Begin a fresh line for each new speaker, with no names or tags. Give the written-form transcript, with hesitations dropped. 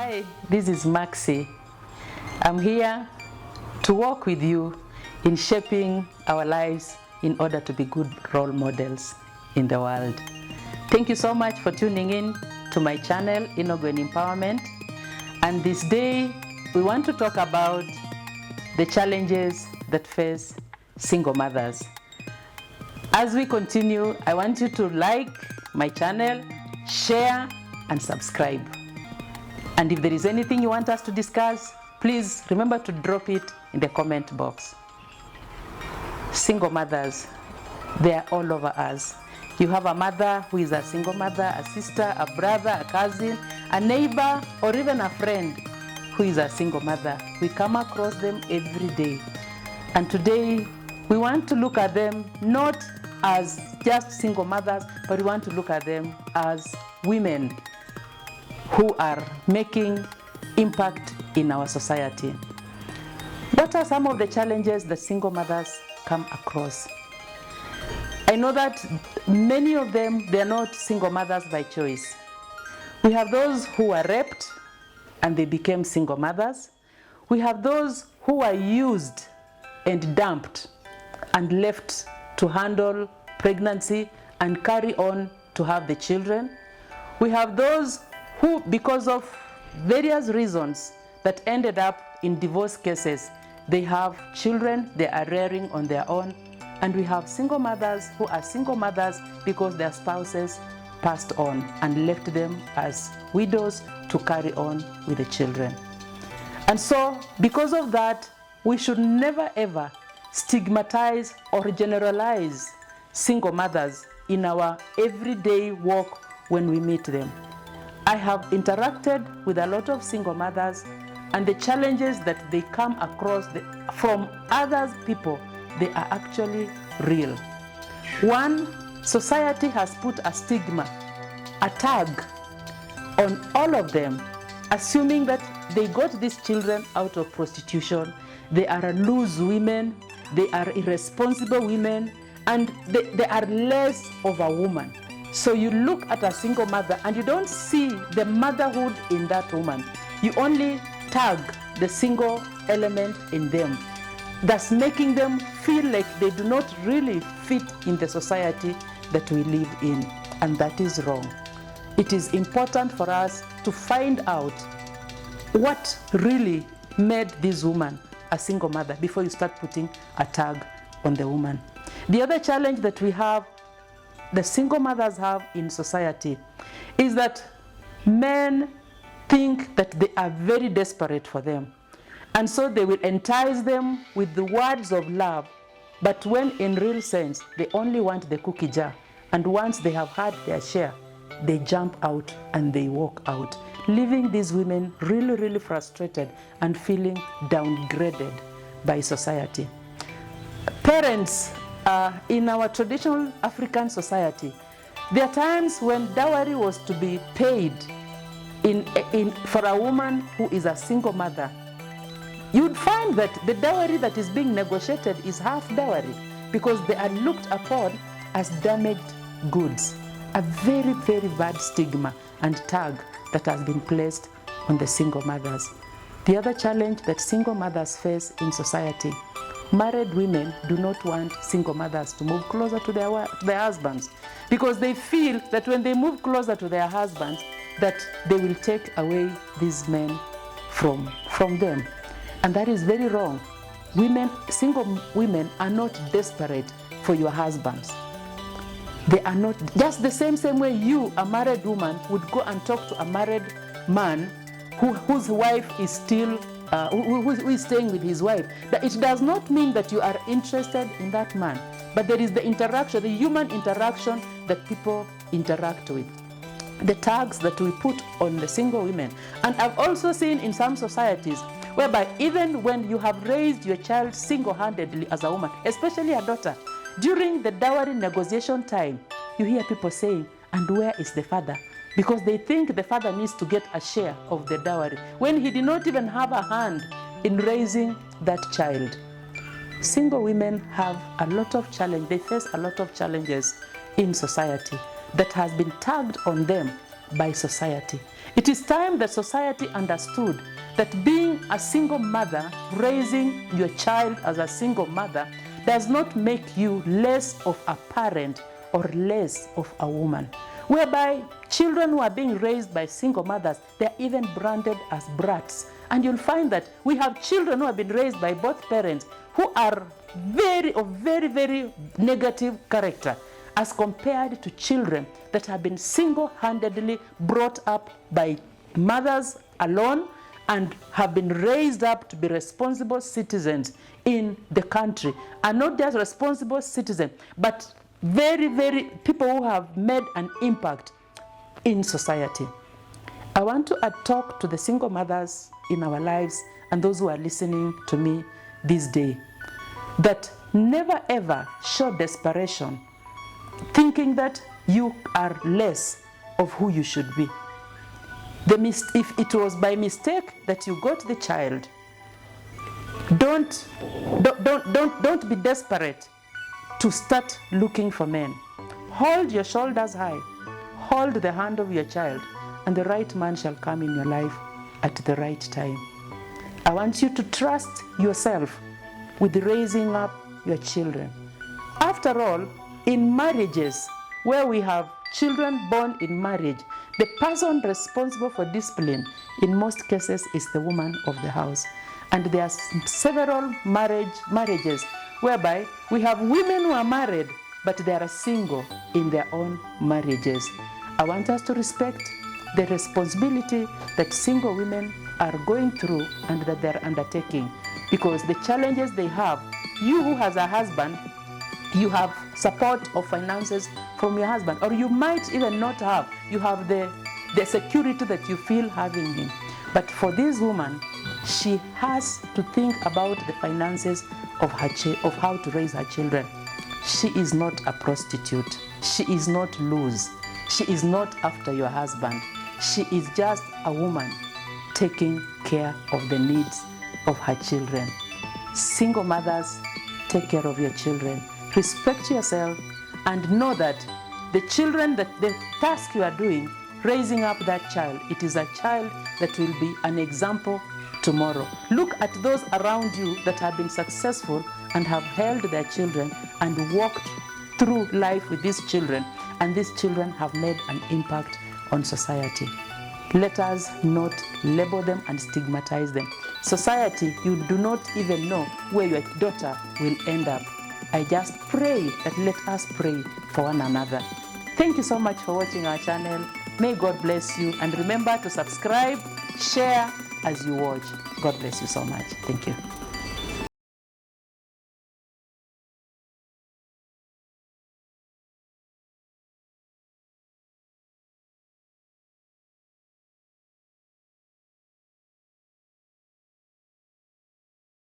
Hi, this is Maxi. I'm here to walk with you in shaping our lives in order to be good role models in the world. Thank you so much for tuning in to my channel, Inogoen Empowerment. And this day, we want to talk about the challenges that face single mothers. As we continue, I want you to like my channel, share, and subscribe. And if there is anything you want us to discuss, please remember to drop it in the comment box. Single mothers, they are all over us. You have a mother who is a single mother, a sister, a brother, a cousin, a neighbor, or even a friend who is a single mother. We come across them every day. And today, we want to look at them not as just single mothers, but we want to look at them as women who are making impact in our society. What are some of the challenges that single mothers come across? I know that many of them, they are not single mothers by choice. We have those who are raped and they became single mothers. We have those who are used and dumped and left to handle pregnancy and carry on to have the children. We have those who, because of various reasons that ended up in divorce cases, they have children they are rearing on their own. And we have single mothers who are single mothers because their spouses passed on and left them as widows to carry on with the children. And so, because of that, we should never ever stigmatize or generalize single mothers in our everyday walk when we meet them. I have interacted with a lot of single mothers, and the challenges that they come across from other people, they are actually real. One, society has put a stigma, a tag on all of them, assuming that they got these children out of prostitution, they are loose women, they are irresponsible women, and they are less of a woman. So you look at a single mother and you don't see the motherhood in that woman. You only tag the single element in them, thus making them feel like they do not really fit in the society that we live in. And that is wrong. It is important for us to find out what really made this woman a single mother before you start putting a tag on the woman. The other challenge that we have, the single mothers have in society, is that men think that they are very desperate for them. And so they will entice them with the words of love, but when in real sense, they only want the cookie jar. And once they have had their share, they jump out and they walk out, leaving these women really, really frustrated and feeling downgraded by society. Parents, in our traditional African society, there are times when dowry was to be paid for a woman who is a single mother. You'd find that the dowry that is being negotiated is half dowry because they are looked upon as damaged goods. A very, very bad stigma and tag that has been placed on the single mothers. The other challenge that single mothers face in society, married women do not want single mothers to move closer to their husbands because they feel that when they move closer to their husbands, that they will take away these men from them. And that is very wrong. Single women are not desperate for your husbands. They are not, just the same way you, a married woman, would go and talk to a married man whose wife is still, who is staying with his wife. That it does not mean that you are interested in that man, but there is the interaction, the human interaction that people interact with. The tags that we put on the single women. And I've also seen in some societies whereby even when you have raised your child single-handedly as a woman, especially a daughter, during the dowry negotiation time, you hear people saying, and where is the father? Because they think the father needs to get a share of the dowry, when he did not even have a hand in raising that child. Single women have a lot of challenge. They face a lot of challenges in society that has been tagged on them by society. It is time that society understood that being a single mother, raising your child as a single mother, does not make you less of a parent or less of a woman. Whereby children who are being raised by single mothers, they're even branded as brats. And you'll find that we have children who have been raised by both parents who are very negative character, as compared to children that have been single-handedly brought up by mothers alone and have been raised up to be responsible citizens in the country. And not just responsible citizens, but very people who have made an impact in society. I want to talk to the single mothers in our lives and those who are listening to me this day, that never ever show desperation, thinking that you are less of who you should be. If it was by mistake that you got the child, don't be desperate to start looking for men. Hold your shoulders high, hold the hand of your child, and the right man shall come in your life at the right time. I want you to trust yourself with raising up your children. After all, in marriages where we have children born in marriage, the person responsible for discipline in most cases is the woman of the house. And there are several marriages whereby we have women who are married, but they are single in their own marriages. I want us to respect the responsibility that single women are going through and that they are undertaking, because the challenges they have, you who has a husband, you have support of finances from your husband, or you might even not have. You have the security that you feel having him. But for this woman, she has to think about the finances of how to raise her children. She is not a prostitute. She is not loose. She is not after your husband. She is just a woman taking care of the needs of her children. Single mothers, take care of your children. Respect yourself and know that the task you are doing, raising up that child, it is a child that will be an example tomorrow. Look at those around you that have been successful and have held their children and walked through life with these children, and these children have made an impact on society. Let us not label them and stigmatize them. Society, you do not even know where your daughter will end up. I just pray that let us pray for one another. Thank you so much for watching our channel. May God bless you, and remember to subscribe, share as you watch. God bless you so much. Thank you.